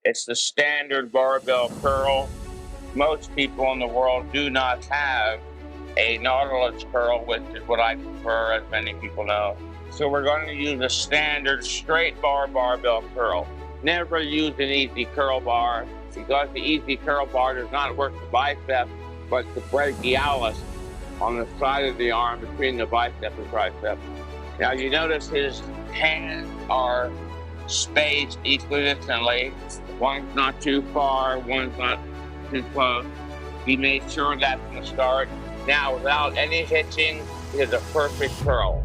It's the standard barbell curl. Most people in the world do not have a Nautilus curl, which is what I prefer, as many people know. So we're going to use a standard straight bar barbell curl. Never use an easy curl bar, because the easy curl bar does not work the bicep, but the brachialis on the side of the arm between the bicep and tricep. Now you notice his hands are spaced equidistantly. One's not too far, one's not too close. He made sure that from the start. Now, without any hitching, it is a perfect curl.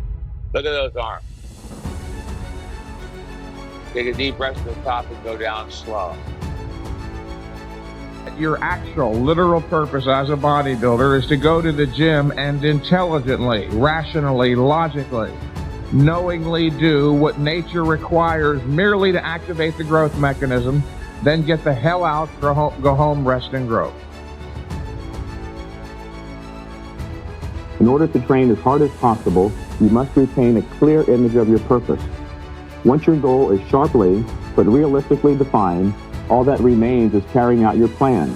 Look at those arms. Take a deep breath to the top and go down slow. Your actual, literal purpose as a bodybuilder is to go to the gym and intelligently, rationally, logically, knowingly do what nature requires merely to activate the growth mechanism, then get the hell out, go home, rest, and grow. In order to train as hard as possible, you must retain a clear image of your purpose. Once your goal is sharply but realistically defined, all that remains is carrying out your plan.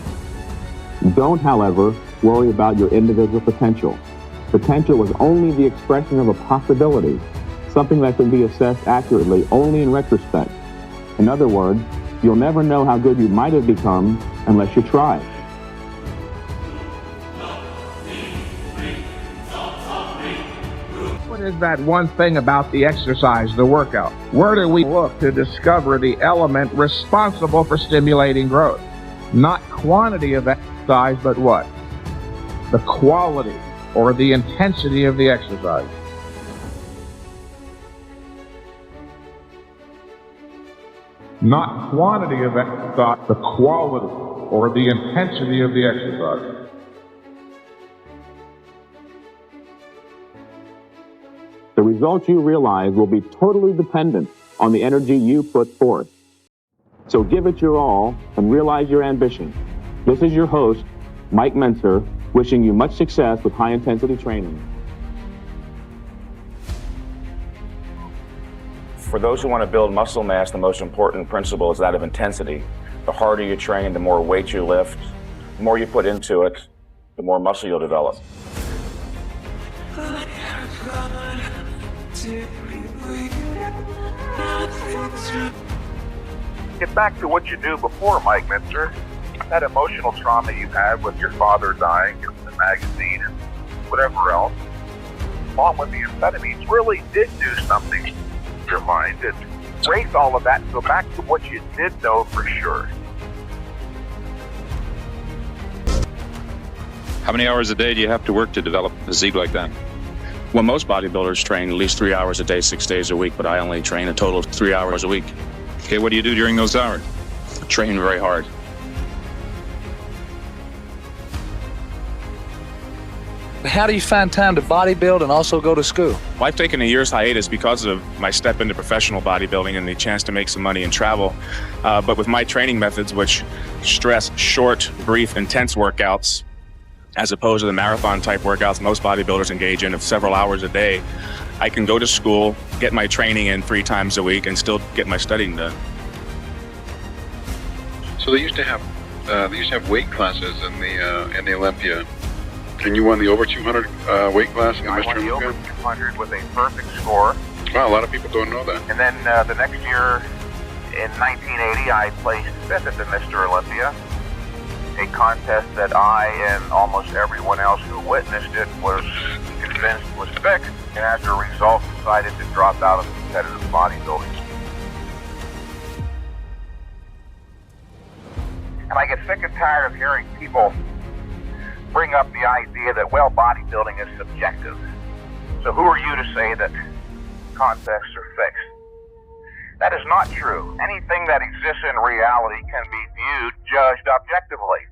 Don't, however, worry about your individual potential. Potential is only the expression of a possibility, something that can be assessed accurately only in retrospect. In other words, you'll never know how good you might have become unless you try. What is that one thing about the exercise, the workout? Where do we look to discover the element responsible for stimulating growth? Not quantity of exercise, but what? The quality or the intensity of the exercise. Not quantity of exercise, the quality or the intensity of the exercise. The results you realize will be totally dependent on the energy you put forth. So give it your all and realize your ambition. This is your host, Mike Mentzer, wishing you much success with high-intensity training. For those who want to build muscle mass, the most important principle is that of intensity. The harder you train, the more weight you lift, the more you put into it, the more muscle you'll develop. Get back to what you knew before, Mike Mentzer. That emotional trauma you had with your father dying in the magazine and whatever else, along with the amphetamines, really did do something to your mind. And erase all of that and go back to what you did know for sure. How many hours a day do you have to work to develop a physique like that? Well, most bodybuilders train at least 3 hours a day, 6 days a week, but I only train a total of 3 hours a week. Okay, what do you do during those hours? Train very hard. How do you find time to bodybuild and also go to school? Well, I've taken a year's hiatus because of my step into professional bodybuilding and the chance to make some money and travel. But with my training methods, which stress short, brief, intense workouts, as opposed to the marathon type workouts most bodybuilders engage in of several hours a day, I can go to school, get my training in 3 times a week, and still get my studying done. So they used to have weight classes in the Olympia, and you won the over 200 weight class in the Mr. I won the Olympia? over 200 with a perfect score. Wow, a lot of people don't know that. And then the next year, in 1980, I placed 5th at the Mr. Olympia, a contest that I and almost everyone else who witnessed it was convinced was fixed, and as a result decided to drop out of competitive bodybuilding. And I get sick and tired of hearing people bring up the idea that, well, bodybuilding is subjective. So who are you to say that contests are fixed? That is not true. Anything that exists in reality can be viewed, judged objectively.